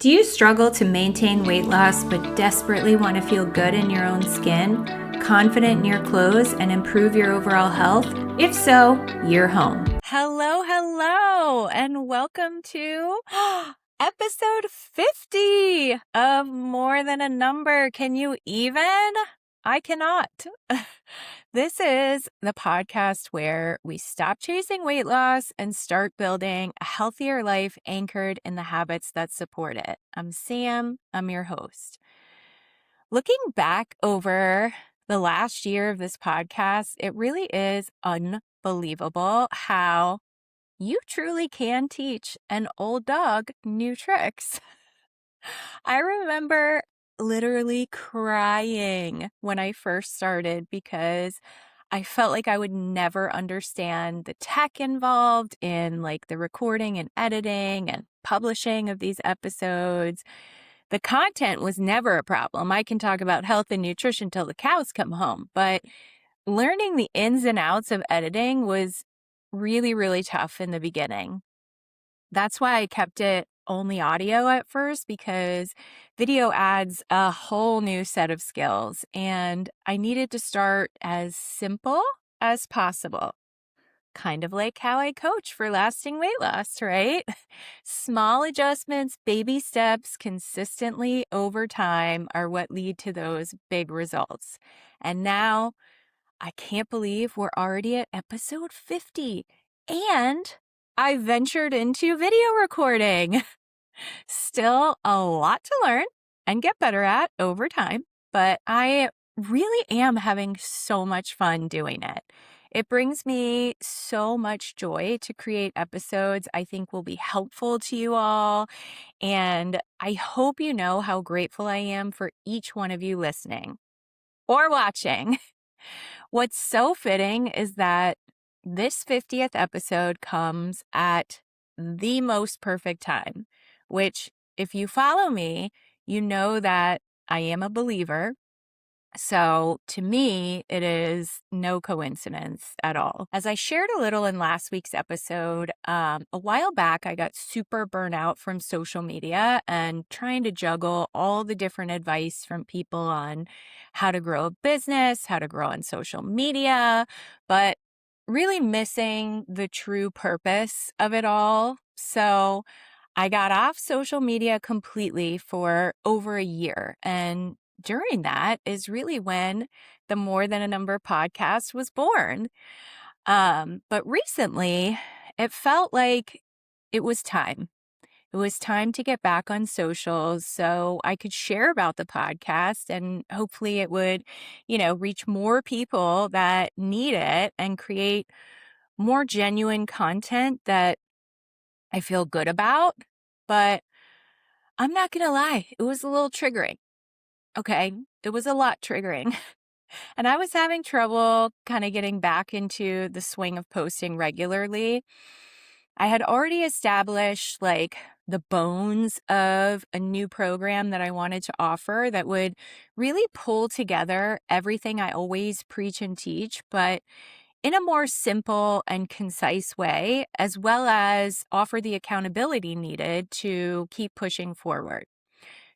Do you struggle to maintain weight loss but desperately want to feel good in your own skin, confident in your clothes, and improve your overall health? If so, you're home. Hello, and welcome to episode 50 of More Than a Number. Can you even? I cannot. This is the podcast where we stop chasing weight loss and start building a healthier life anchored in the habits that support it. I'm Sam. I'm your host. Looking back over the last year of this podcast, it really is unbelievable how you truly can teach an old dog new tricks. I remember literally crying when I first started because I felt like I would never understand the tech involved in like the recording and editing and publishing of these episodes. The content was never a problem. I can talk about health and nutrition till the cows come home, but learning the ins and outs of editing was really, really tough in the beginning. That's why I kept it only audio at first, because video adds a whole new set of skills, and I needed to start as simple as possible. Kind of like how I coach for lasting weight loss, right? Small adjustments, baby steps, consistently over time are what lead to those big results. And now I can't believe we're already at episode 50, and I ventured into video recording. Still a lot to learn and get better at over time, but I really am having so much fun doing it. It brings me so much joy to create episodes I think will be helpful to you all, and I hope you know how grateful I am for each one of you listening or watching. What's so fitting is that this 50th episode comes at the most perfect time, which, if you follow me, you know that I am a believer. So to me, it is no coincidence at all. As I shared a little in last week's episode, a while back, I got super burnt out from social media and trying to juggle all the different advice from people on how to grow a business, how to grow on social media, but really missing the true purpose of it all. So I got off social media completely for over a year, and during that is really when the More Than a Number podcast was born. But recently, it felt like it was time. It was time to get back on socials so I could share about the podcast, and hopefully it would, reach more people that need it and create more genuine content that I feel good about. But I'm not going to lie, it was a little triggering. Okay. It was a lot triggering. And I was having trouble kind of getting back into the swing of posting regularly. I had already established like the bones of a new program that I wanted to offer that would really pull together everything I always preach and teach, but in a more simple and concise way, as well as offer the accountability needed to keep pushing forward.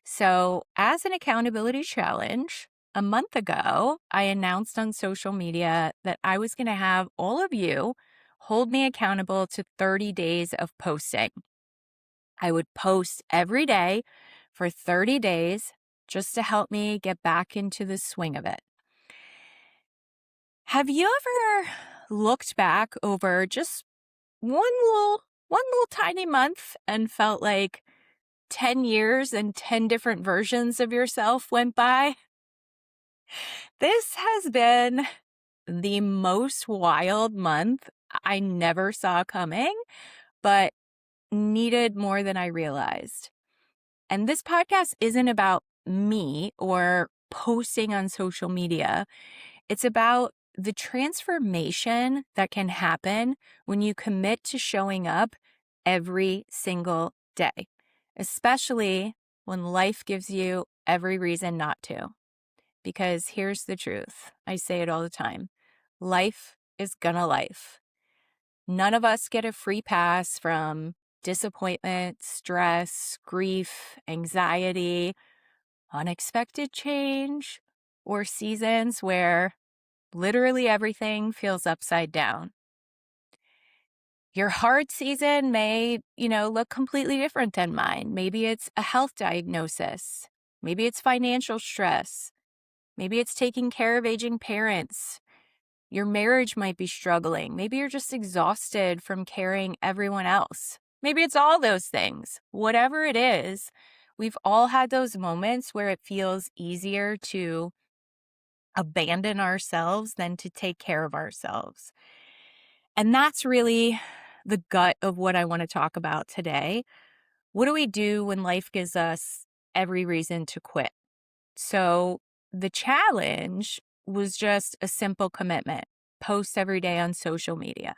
So, as an accountability challenge, a month ago, I announced on social media that I was going to have all of you hold me accountable to 30 days of posting. I would post every day for 30 days just to help me get back into the swing of it. Have you ever looked back over just one little tiny month and felt like 10 years and 10 different versions of yourself went by? This has been the most wild month I never saw coming, but needed more than I realized. And this podcast isn't about me or posting on social media. It's about the transformation that can happen when you commit to showing up every single day, especially when life gives you every reason not to. Because here's the truth. I say it all the time. Life is gonna life. None of us get a free pass from disappointment, stress, grief, anxiety, unexpected change, or seasons where literally everything feels upside down. Your hard season may, look completely different than mine. Maybe it's a health diagnosis. Maybe it's financial stress. Maybe it's taking care of aging parents. Your marriage might be struggling. Maybe you're just exhausted from carrying everyone else. Maybe it's all those things. Whatever it is, we've all had those moments where it feels easier to abandon ourselves than to take care of ourselves. And that's really the gut of what I want to talk about today. What do we do when life gives us every reason to quit? So the challenge was just a simple commitment: post every day on social media,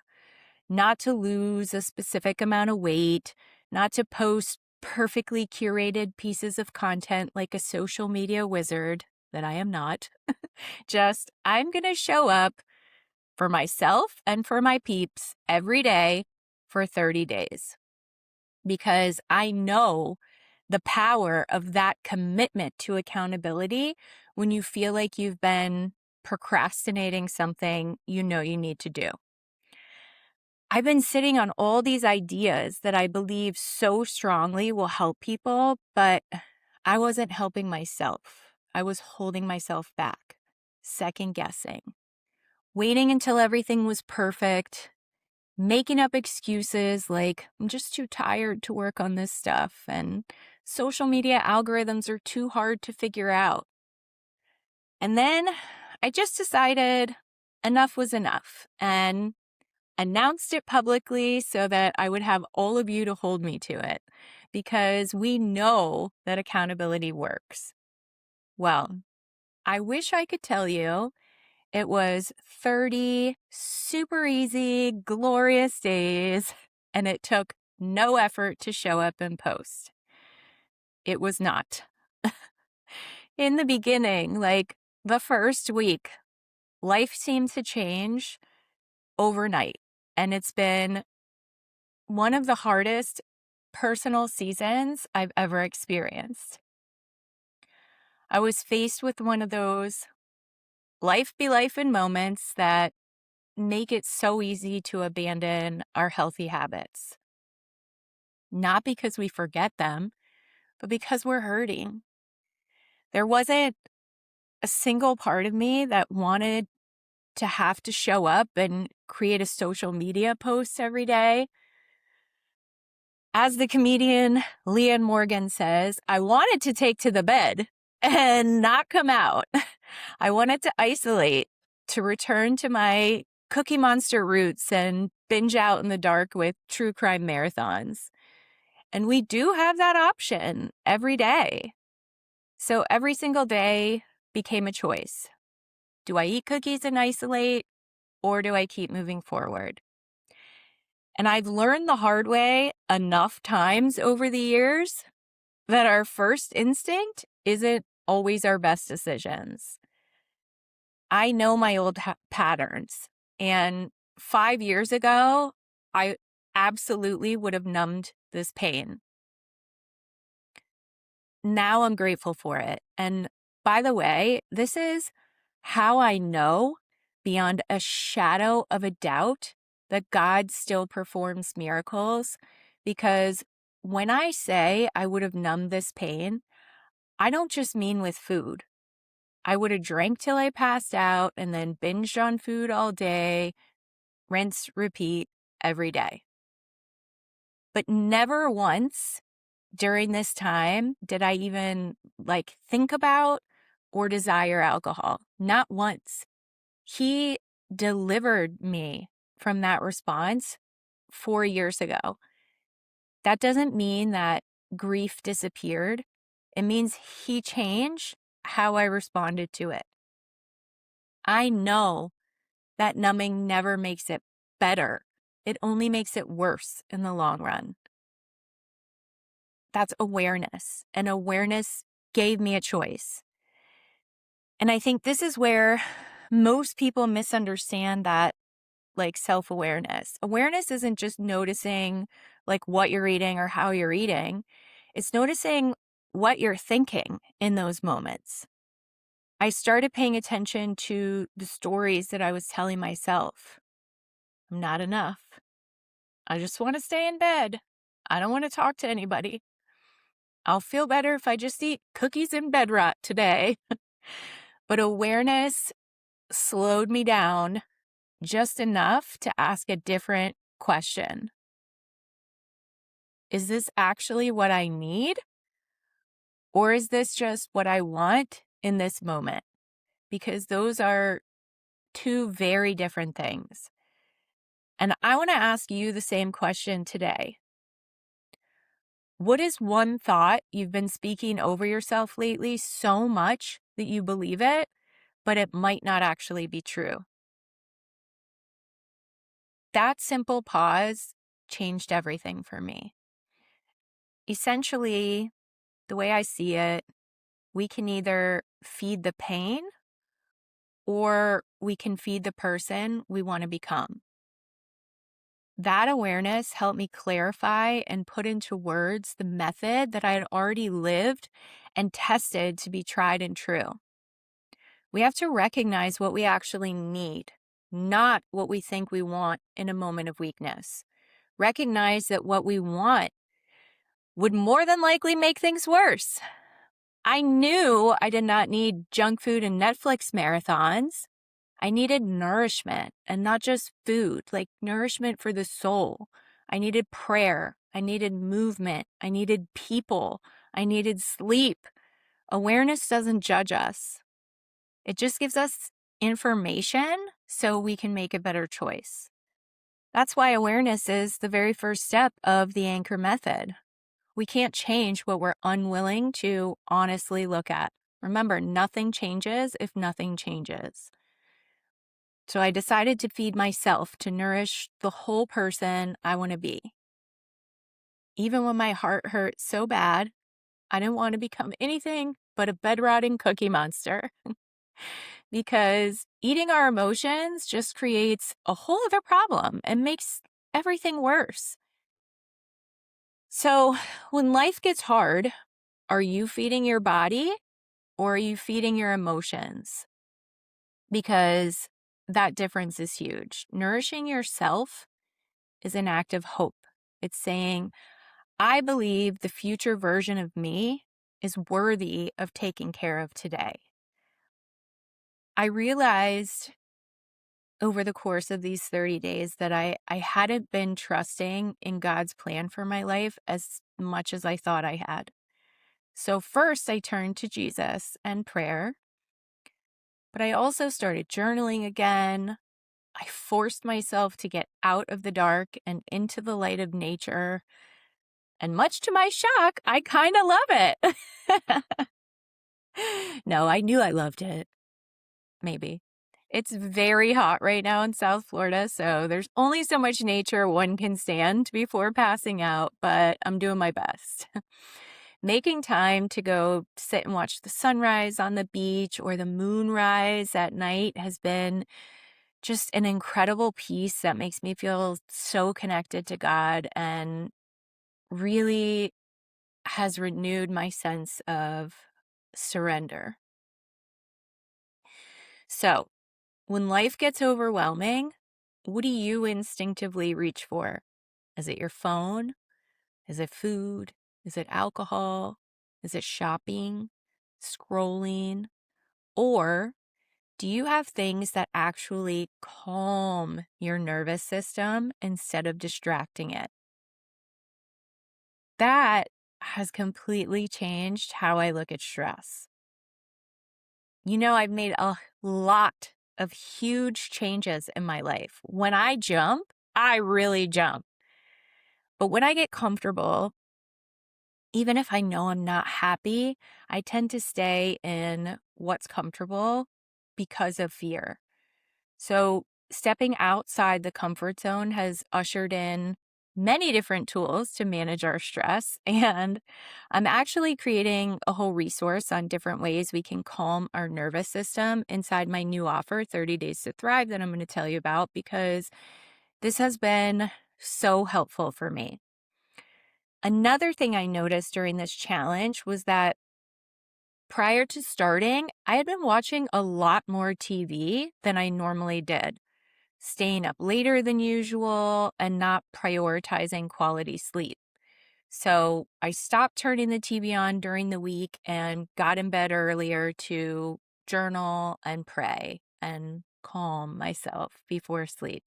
not to lose a specific amount of weight, not to post perfectly curated pieces of content like a social media wizard that I am not. Just, I'm going to show up for myself and for my peeps every day for 30 days. Because I know the power of that commitment to accountability when you feel like you've been procrastinating something you know you need to do. I've been sitting on all these ideas that I believe so strongly will help people, but I wasn't helping myself. I was holding myself back, second guessing, waiting until everything was perfect, making up excuses like, I'm just too tired to work on this stuff, and social media algorithms are too hard to figure out. And then I just decided enough was enough and announced it publicly so that I would have all of you to hold me to it, because we know that accountability works. Well, I wish I could tell you it was 30 super easy, glorious days, and it took no effort to show up and post. It was not. In the beginning, like the first week, life seemed to change overnight, and it's been one of the hardest personal seasons I've ever experienced. I was faced with one of those life be life in moments that make it so easy to abandon our healthy habits. Not because we forget them, but because we're hurting. There wasn't a single part of me that wanted to have to show up and create a social media post every day. As the comedian Leanne Morgan says, I wanted to take to the bed and not come out. I wanted to isolate, to return to my Cookie Monster roots and binge out in the dark with true crime marathons. And we do have that option every day. So every single day became a choice. Do I eat cookies and isolate, or do I keep moving forward? And I've learned the hard way enough times over the years that our first instinct isn't always our best decisions. I know my old patterns, and 5 years ago, I absolutely would have numbed this pain. Now I'm grateful for it. And by the way, this is how I know beyond a shadow of a doubt that God still performs miracles. Because when I say I would have numbed this pain, I don't just mean with food. I would have drank till I passed out and then binged on food all day, rinse, repeat every day. But never once during this time did I even think about or desire alcohol. Not once. He delivered me from that response 4 years ago. That doesn't mean that grief disappeared. It means he changed how I responded to it. I know that numbing never makes it better. It only makes it worse in the long run. That's awareness, and awareness gave me a choice. And I think this is where most people misunderstand that self-awareness. Awareness isn't just noticing like what you're eating or how you're eating. It's noticing what you're thinking in those moments. I started paying attention to the stories that I was telling myself. I'm not enough. I just want to stay in bed. I don't want to talk to anybody. I'll feel better if I just eat cookies and bed rot today. But awareness slowed me down just enough to ask a different question. Is this actually what I need? Or is this just what I want in this moment? Because those are two very different things. And I want to ask you the same question today. What is one thought you've been speaking over yourself lately so much that you believe it, but it might not actually be true? That simple pause changed everything for me. Essentially, the way I see it, we can either feed the pain or we can feed the person we want to become. That awareness helped me clarify and put into words the method that I had already lived and tested to be tried and true. We have to recognize what we actually need, not what we think we want in a moment of weakness. Recognize that what we want would more than likely make things worse. I knew I did not need junk food and Netflix marathons. I needed nourishment, and not just food, like nourishment for the soul. I needed prayer. I needed movement. I needed people. I needed sleep. Awareness doesn't judge us. It just gives us information so we can make a better choice. That's why awareness is the very first step of the anchor method. We can't change what we're unwilling to honestly look at. Remember, nothing changes if nothing changes. So I decided to feed myself to nourish the whole person I want to be. Even when my heart hurt so bad, I didn't want to become anything but a bed-rotting cookie monster. Because eating our emotions just creates a whole other problem and makes everything worse. So when life gets hard, are you feeding your body or are you feeding your emotions? Because that difference is huge. Nourishing yourself is an act of hope. It's saying, I believe the future version of me is worthy of taking care of today. I realized over the course of these 30 days that I hadn't been trusting in God's plan for my life as much as I thought I had. So first I turned to Jesus and prayer, but I also started journaling again. I forced myself to get out of the dark and into the light of nature. And much to my shock, I kind of love it. No, I knew I loved it. Maybe. It's very hot right now in South Florida, so there's only so much nature one can stand before passing out, but I'm doing my best. Making time to go sit and watch the sunrise on the beach or the moonrise at night has been just an incredible piece that makes me feel so connected to God and really has renewed my sense of surrender. So, when life gets overwhelming, what do you instinctively reach for? Is it your phone? Is it food? Is it alcohol? Is it shopping? Scrolling? Or do you have things that actually calm your nervous system instead of distracting it? That has completely changed how I look at stress. I've made a lot of huge changes in my life. When I jump, I really jump. But when I get comfortable, even if I know I'm not happy, I tend to stay in what's comfortable because of fear. So stepping outside the comfort zone has ushered in many different tools to manage our stress. And I'm actually creating a whole resource on different ways we can calm our nervous system inside my new offer, 30 Days to Thrive, that I'm going to tell you about, because this has been so helpful for me. Another thing I noticed during this challenge was that prior to starting, I had been watching a lot more TV than I normally did, staying up later than usual and not prioritizing quality sleep. So I stopped turning the TV on during the week and got in bed earlier to journal and pray and calm myself before sleep.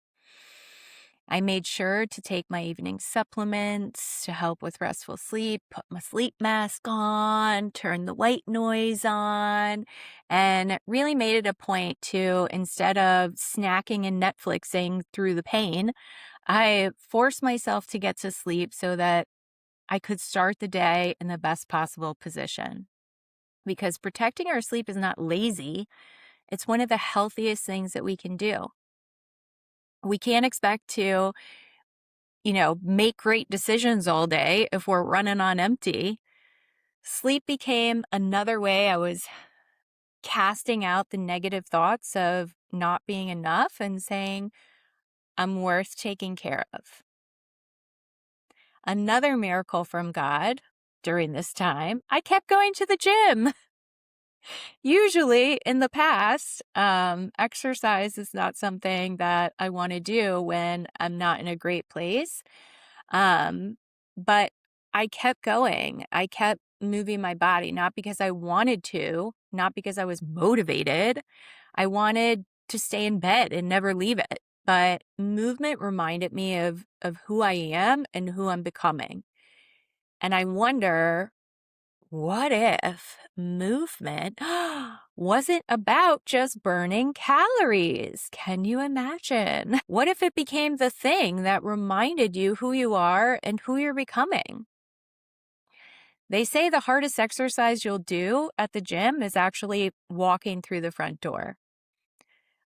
I made sure to take my evening supplements to help with restful sleep, put my sleep mask on, turn the white noise on, and really made it a point to, instead of snacking and Netflixing through the pain, I forced myself to get to sleep so that I could start the day in the best possible position. Because protecting our sleep is not lazy, it's one of the healthiest things that we can do. We can't expect to make great decisions all day if we're running on empty. Sleep became another way I was casting out the negative thoughts of not being enough and saying, I'm worth taking care of. Another miracle from God during this time, I kept going to the gym. Usually in the past, exercise is not something that I want to do when I'm not in a great place. But I kept going. I kept moving my body, not because I wanted to, not because I was motivated. I wanted to stay in bed and never leave it. But movement reminded me of who I am and who I'm becoming. And I wonder, what if movement wasn't about just burning calories? Can you imagine? What if it became the thing that reminded you who you are and who you're becoming? They say the hardest exercise you'll do at the gym is actually walking through the front door.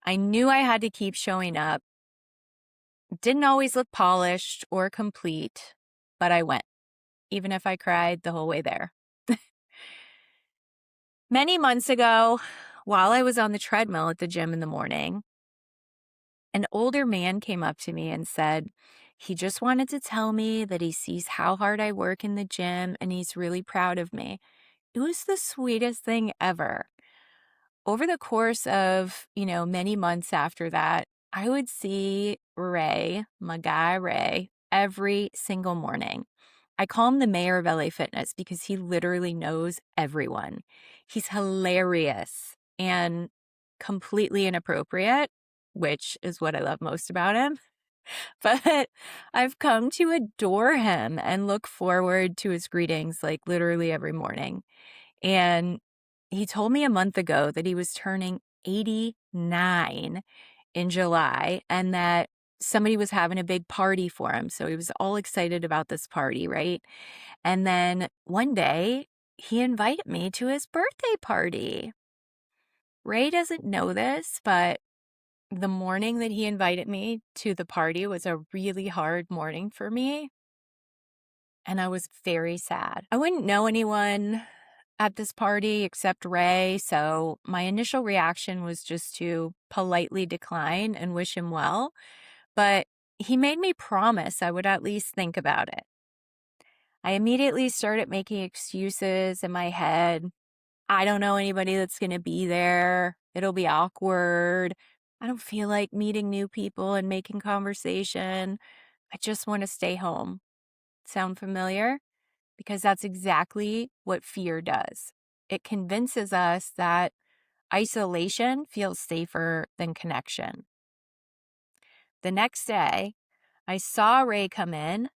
I knew I had to keep showing up. Didn't always look polished or complete, but I went, even if I cried the whole way there. Many months ago, while I was on the treadmill at the gym in the morning, an older man came up to me and said he just wanted to tell me that he sees how hard I work in the gym and he's really proud of me. It was the sweetest thing ever. Over the course of, many months after that, I would see Ray, my guy Ray, every single morning. I call him the mayor of LA Fitness because he literally knows everyone. He's hilarious and completely inappropriate, which is what I love most about him. But I've come to adore him and look forward to his greetings like literally every morning. And he told me a month ago that he was turning 89 in July and that somebody was having a big party for him. So he was all excited about this party, right? And then one day he invited me to his birthday party. Ray doesn't know this, but the morning that he invited me to the party was a really hard morning for me. And I was very sad. I wouldn't know anyone at this party except Ray, so my initial reaction was just to politely decline and wish him well. But he made me promise I would at least think about it. I immediately started making excuses in my head. I don't know anybody that's going to be there. It'll be awkward. I don't feel like meeting new people and making conversation. I just want to stay home. Sound familiar? Because that's exactly what fear does. It convinces us that isolation feels safer than connection. The next day, I saw Ray come in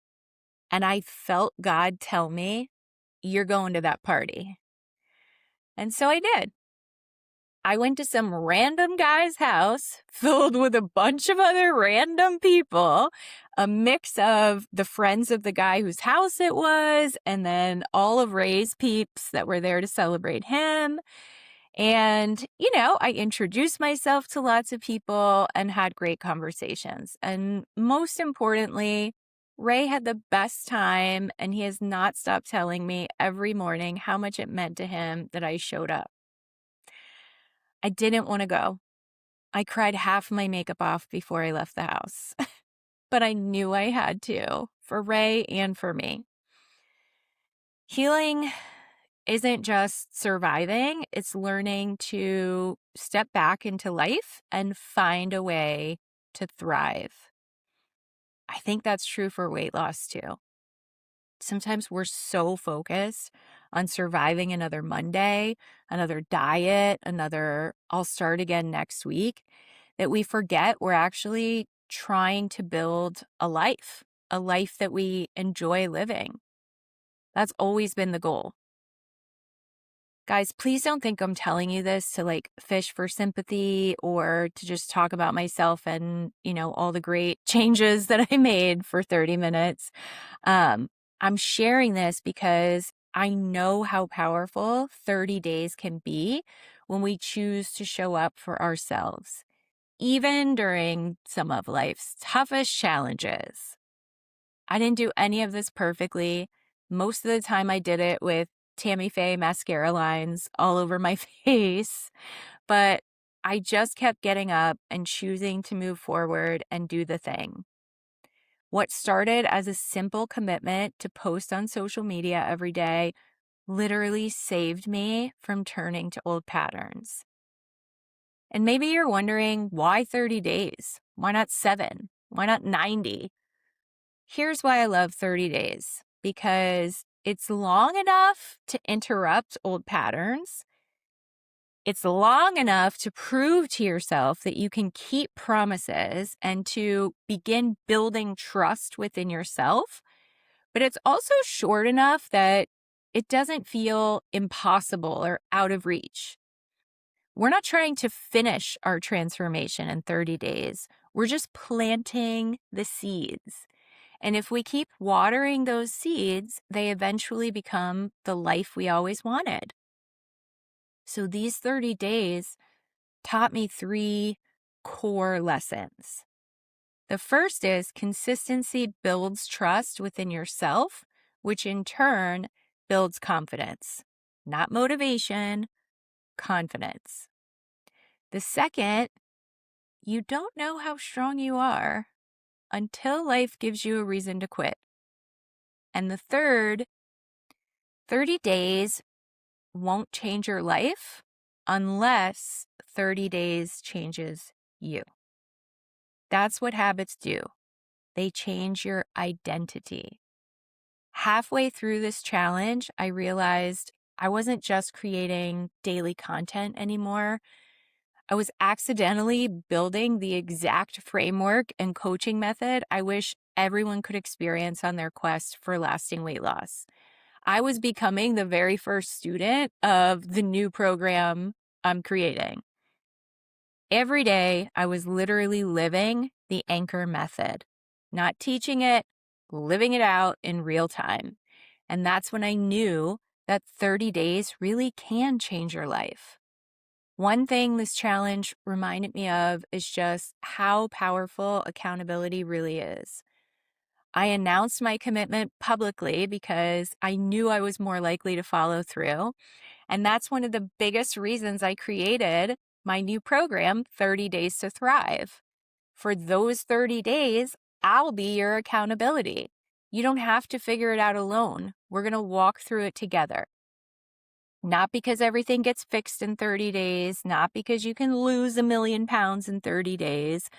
and I felt God tell me, you're going to that party. And so I did. I went to some random guy's house filled with a bunch of other random people, a mix of the friends of the guy whose house it was, and then all of Ray's peeps that were there to celebrate him. And, I introduced myself to lots of people and had great conversations. And most importantly, Ray had the best time, and he has not stopped telling me every morning how much it meant to him that I showed up. I didn't want to go. I cried half my makeup off before I left the house, but I knew I had to for Ray and for me. Healing isn't just surviving, it's learning to step back into life and find a way to thrive. I think that's true for weight loss too. Sometimes we're so focused on surviving another Monday, another diet, another I'll start again next week, that we forget we're actually trying to build a life that we enjoy living. That's always been the goal. Guys, please don't think I'm telling you this to like fish for sympathy or to just talk about myself and, all the great changes that I made for 30 minutes. I'm sharing this because I know how powerful 30 days can be when we choose to show up for ourselves, even during some of life's toughest challenges. I didn't do any of this perfectly. Most of the time I did it with Tammy Faye mascara lines all over my face, but I just kept getting up and choosing to move forward and do the thing. What started as a simple commitment to post on social media every day literally saved me from turning to old patterns. And maybe you're wondering, why 30 days? Why not 7? Why not 90? Here's why I love 30 days, because it's long enough to interrupt old patterns. It's long enough to prove to yourself that you can keep promises and to begin building trust within yourself. But it's also short enough that it doesn't feel impossible or out of reach. We're not trying to finish our transformation in 30 days. We're just planting the seeds. And if we keep watering those seeds, they eventually become the life we always wanted. So these 30 days taught me 3 core lessons. The first is consistency builds trust within yourself, which in turn builds confidence. Not motivation, confidence. The second, you don't know how strong you are until life gives you a reason to quit. And the third, 30 days won't change your life unless 30 days changes you. That's what habits do. They change your identity. Halfway through this challenge, I realized I wasn't just creating daily content anymore. I was accidentally building the exact framework and coaching method I wish everyone could experience on their quest for lasting weight loss. I was becoming the very first student of the new program I'm creating. Every day, I was literally living the anchor method, not teaching it, living it out in real time. And that's when I knew that 30 days really can change your life. One thing this challenge reminded me of is just how powerful accountability really is. I announced my commitment publicly because I knew I was more likely to follow through. And that's one of the biggest reasons I created my new program, 30 Days to Thrive. For those 30 days, I'll be your accountability. You don't have to figure it out alone. We're going to walk through it together. Not because everything gets fixed in 30 days, not because you can lose 1,000,000 pounds in 30 days,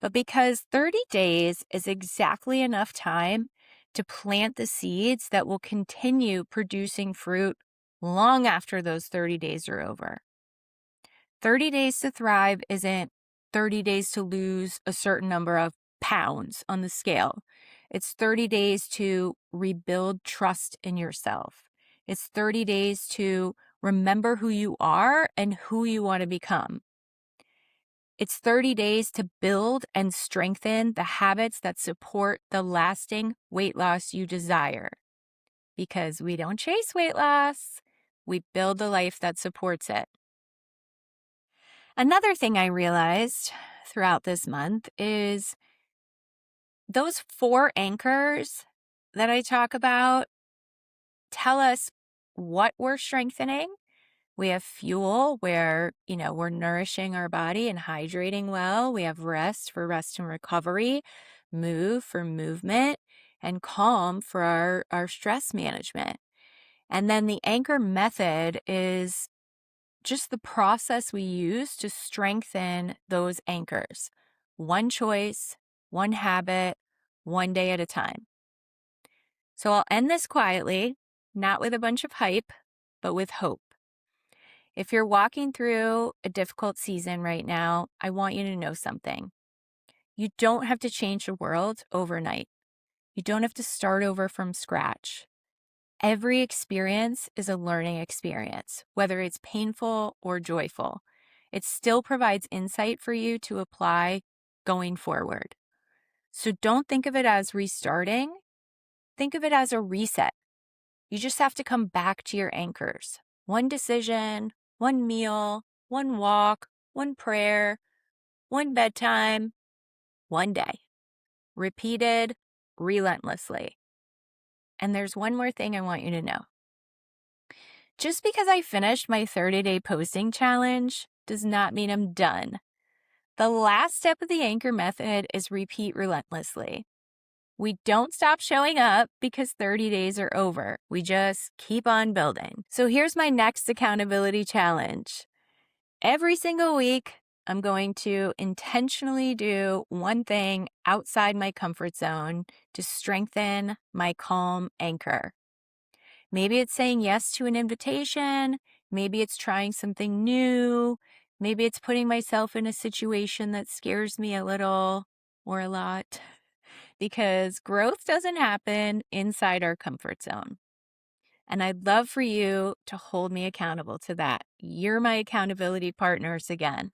but because 30 days is exactly enough time to plant the seeds that will continue producing fruit long after those 30 days are over. 30 days to thrive isn't 30 days to lose a certain number of pounds on the scale. It's 30 days to rebuild trust in yourself. It's 30 days to remember who you are and who you want to become. It's 30 days to build and strengthen the habits that support the lasting weight loss you desire. Because we don't chase weight loss, we build a life that supports it. Another thing I realized throughout this month is those 4 anchors that I talk about tell us what we're strengthening. We have fuel where, we're nourishing our body and hydrating well. We have rest for rest and recovery, move for movement, and calm for our stress management. And then the anchor method is just the process we use to strengthen those anchors. One choice, one habit, one day at a time. So I'll end this quietly, not with a bunch of hype, but with hope. If you're walking through a difficult season right now, I want you to know something. You don't have to change the world overnight. You don't have to start over from scratch. Every experience is a learning experience, whether it's painful or joyful. It still provides insight for you to apply going forward. So don't think of it as restarting. Think of it as a reset. You just have to come back to your anchors. One decision, one meal, one walk, one prayer, one bedtime, one day. Repeated relentlessly. And there's one more thing I want you to know. Just because I finished my 30-day posting challenge does not mean I'm done. The last step of the anchor method is repeat relentlessly. We don't stop showing up because 30 days are over. We just keep on building. So here's my next accountability challenge. Every single week, I'm going to intentionally do one thing outside my comfort zone to strengthen my calm anchor. Maybe it's saying yes to an invitation. Maybe it's trying something new. Maybe it's putting myself in a situation that scares me a little or a lot, because growth doesn't happen inside our comfort zone. And I'd love for you to hold me accountable to that. You're my accountability partners again.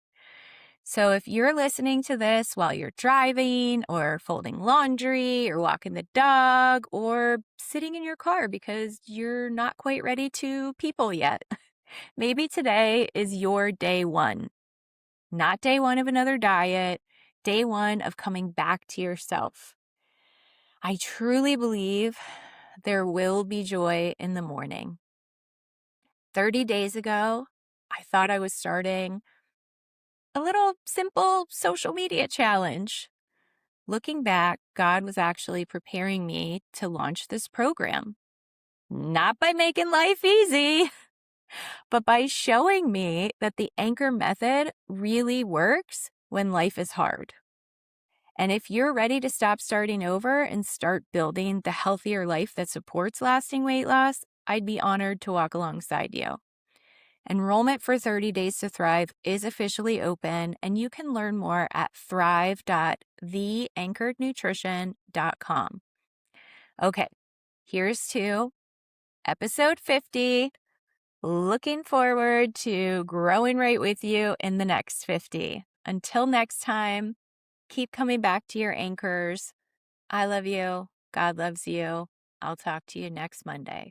So if you're listening to this while you're driving or folding laundry or walking the dog or sitting in your car because you're not quite ready to people yet, maybe today is your day one. Not day one of another diet, day one of coming back to yourself. I truly believe there will be joy in the morning. 30 days ago, I thought I was starting a little simple social media challenge. Looking back, God was actually preparing me to launch this program. Not by making life easy, but by showing me that the anchor method really works when life is hard. And if you're ready to stop starting over and start building the healthier life that supports lasting weight loss, I'd be honored to walk alongside you. Enrollment for 30 Days to Thrive is officially open, and you can learn more at thrive.theanchorednutrition.com. Okay, here's to episode 50. Looking forward to growing right with you in the next 50. Until next time, keep coming back to your anchors. I love you. God loves you. I'll talk to you next Monday.